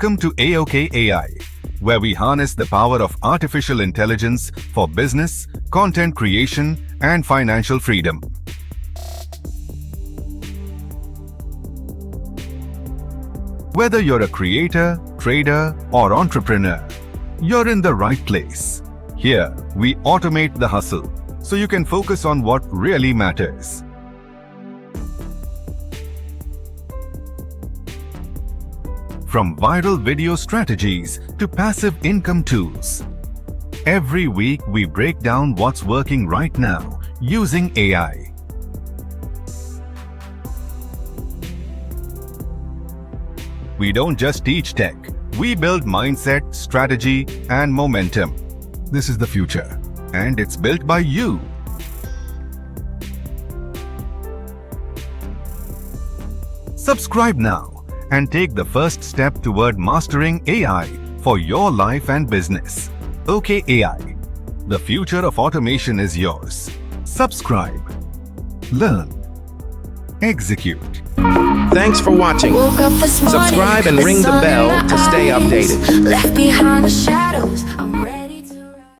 Welcome to AOK AI, where we harness the power of artificial intelligence for business, content creation, and financial freedom. Whether you're a creator, trader, or entrepreneur, you're in the right place. Here, we automate the hustle so you can focus on what really matters. From viral video strategies to passive income tools, every week we break down what's working right now using AI. We don't just teach tech, we build mindset, strategy, and momentum. This is the future, and it's built by you. Subscribe now and take the first step toward mastering AI for your life and business. OK AI. The future of automation is yours. Subscribe. Learn. Execute. Thanks for watching. Subscribe and ring the bell to stay updated. Left behind the shadows. I'm ready.